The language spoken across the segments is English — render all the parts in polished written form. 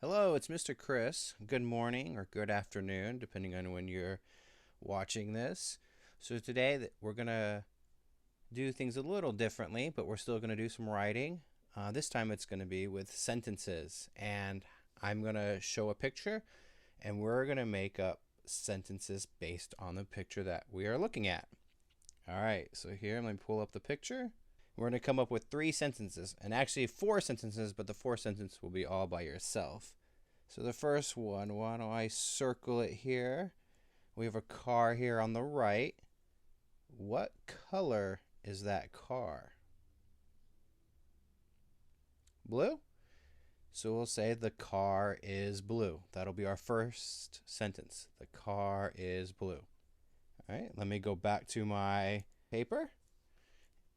Hello, it's Mr. Chris. Good morning or good afternoon, depending on when you're watching this. So today we're going to do things a little differently, but we're still going to do some writing. This time it's going to be with sentences, and I'm going to show a picture, and we're going to make up sentences based on the picture that we are looking at. All right, so here, let me pull up the picture. We're going to come up with 3 sentences, and actually 4 sentences, but the 4th sentence will be all by yourself. So the first one, why don't I circle it here? We have a car here on the right. What color is that car? Blue? So we'll say the car is blue. That'll be our first sentence. The car is blue. All right, let me go back to my paper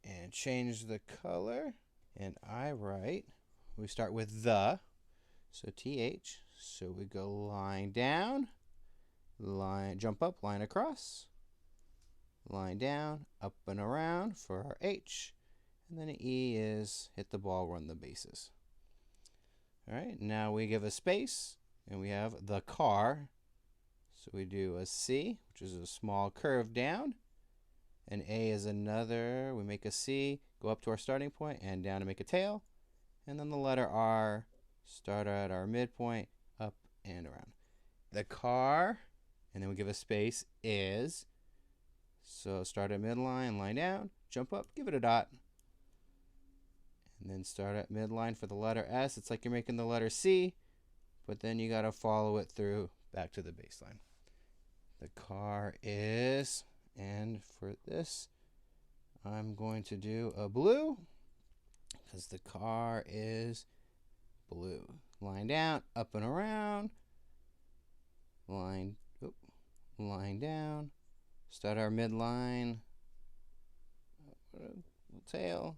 and change the color. And I write, we start with the, so TH. So we go line down, line, jump up, line across, line down, up and around for our H. And then an E is hit the ball, run the bases. All right, now we give a space, and we have the car. So we do a C, which is a small curve down. An A is another, we make a C, go up to our starting point, and down to make a tail. And then the letter R, start at our midpoint, up and around. The car, and then we give a space, is. So start at midline, line down, jump up, give it a dot. And then start at midline for the letter S. It's like you're making the letter C, but then you got to follow it through back to the baseline. The car is, and for this, I'm going to do a blue because the car is blue. Line down, up and around, line down, start our midline, tail,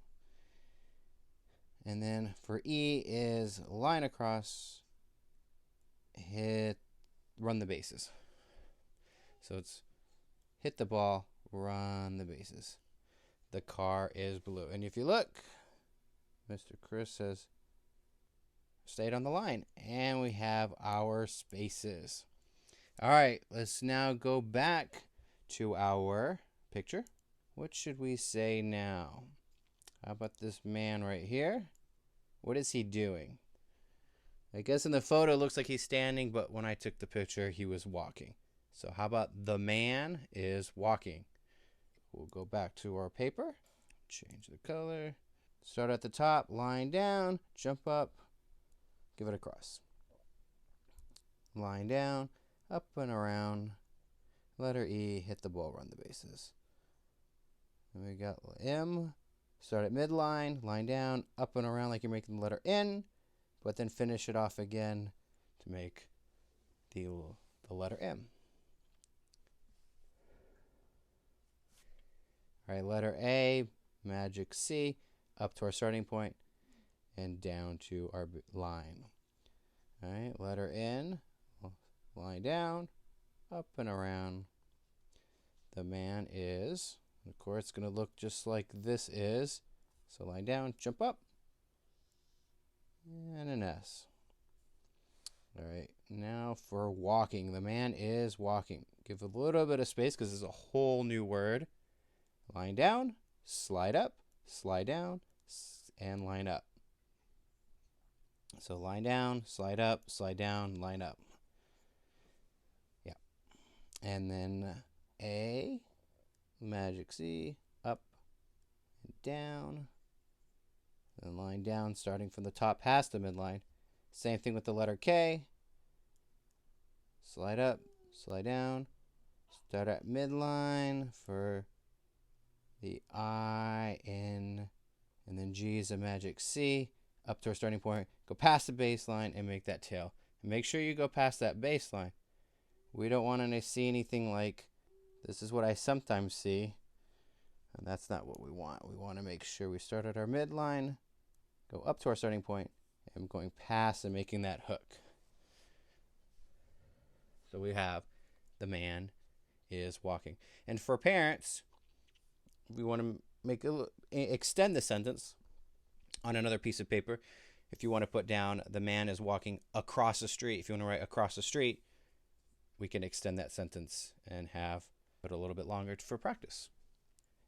and then for E is line across, hit, run the bases. So it's hit the ball, run the bases. The car is blue. And if you look, Mr. Chris says, stayed on the line. And we have our spaces. All right, let's now go back to our picture. What should we say now? How about this man right here? What is he doing? I guess in the photo it looks like he's standing, but when I took the picture, he was walking. So how about the man is walking? We'll go back to our paper, change the color, start at the top, line down, jump up, give it a cross. Line down, up and around, letter E, hit the ball, run the bases. And we got M, start at midline, line down, up and around like you're making the letter N, but then finish it off again to make the letter M. All right, letter A, magic C, up to our starting point and down to our line. All right, letter N, line down, up and around. The man is, of course, it's going to look just like this is. So line down, jump up, and an S. All right, now for walking. The man is walking. Give a little bit of space because it's a whole new word. Line down, slide up, slide down, and line up. So line down, slide up, slide down, line up. Yeah. And then A, magic C, up and down. Then line down, starting from the top past the midline. Same thing with the letter K. Slide up, slide down. Start at midline for the I, N, and then G is a magic C. Up to our starting point. Go past the baseline and make that tail. And make sure you go past that baseline. We don't want to see anything like, this is what I sometimes see. And that's not what we want. We want to make sure we start at our midline, go up to our starting point, and going past and making that hook. So we have the man is walking. And for parents, we want to extend the sentence on another piece of paper. If you want to put down the man is walking across the street, if you want to write across the street, we can extend that sentence and have it a little bit longer for practice.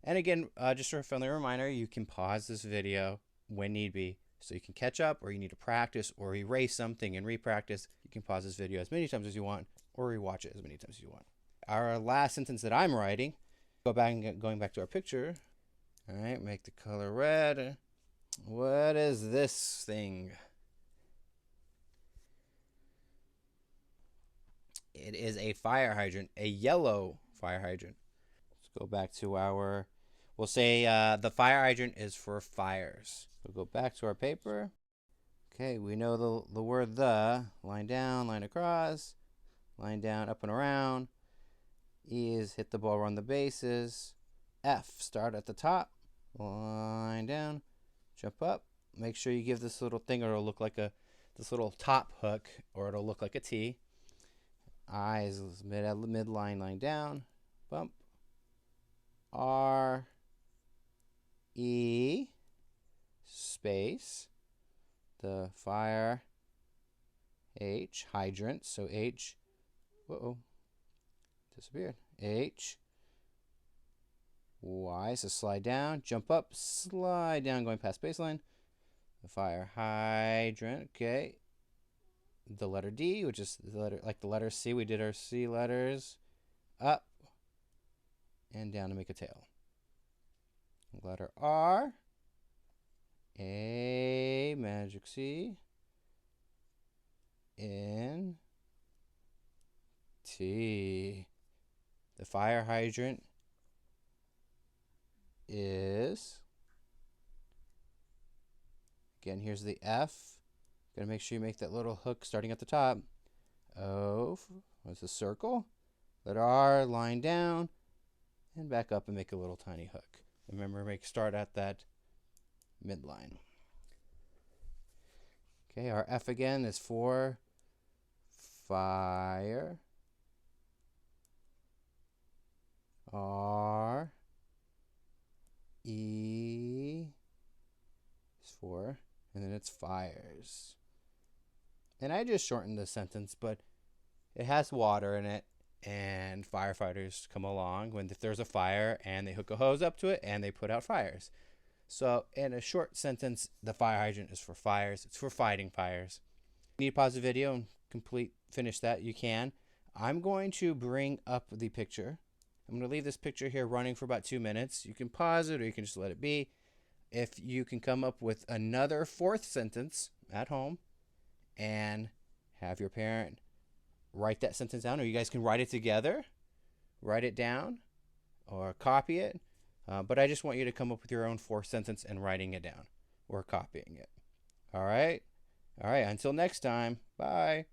And again, just a friendly reminder, you can pause this video when need be so you can catch up, or you need to practice or erase something and repractice. You can pause this video as many times as you want or rewatch it as many times as you want. Our last sentence that I'm writing, going back to our picture. All right, make the color red. What is this thing? It is a fire hydrant, a yellow fire hydrant. Let's go back to our, we'll say the fire hydrant is for fires. We'll go back to our paper. Okay, we know the word the. Line down, line across, line down, up and around. E is hit the ball, run the bases. F, start at the top, line down, jump up. Make sure you give this little thing, or it'll look like this little top hook, or it'll look like a T. I is midline, line down, bump. R, E, space, the fire, H, hydrant, so H, disappeared. H, Y, so slide down, jump up, slide down, going past baseline. The fire hydrant, okay. The letter D, which is the letter, like the letter C, we did our C letters, up and down to make a tail. Letter R, A, magic C, N, T. The fire hydrant is, again, here's the F. Gotta make sure you make that little hook starting at the top. O, what's a circle? Letter R, line down, and back up and make a little tiny hook. Remember, start at that midline. Okay, our F again is for fire. R, E is for, and then it's fires. And I just shortened the sentence, but it has water in it, and firefighters come along if there's a fire, and they hook a hose up to it and they put out fires. So in a short sentence, the fire hydrant is for fires. It's for fighting fires. If you need to pause the video and finish that, you can. I'm going to bring up the picture. I'm going to leave this picture here running for about 2 minutes. You can pause it or you can just let it be. If you can come up with another fourth sentence at home and have your parent write that sentence down, or you guys can write it together, write it down, or copy it. But I just want you to come up with your own fourth sentence and writing it down or copying it. All right? All right, until next time. Bye.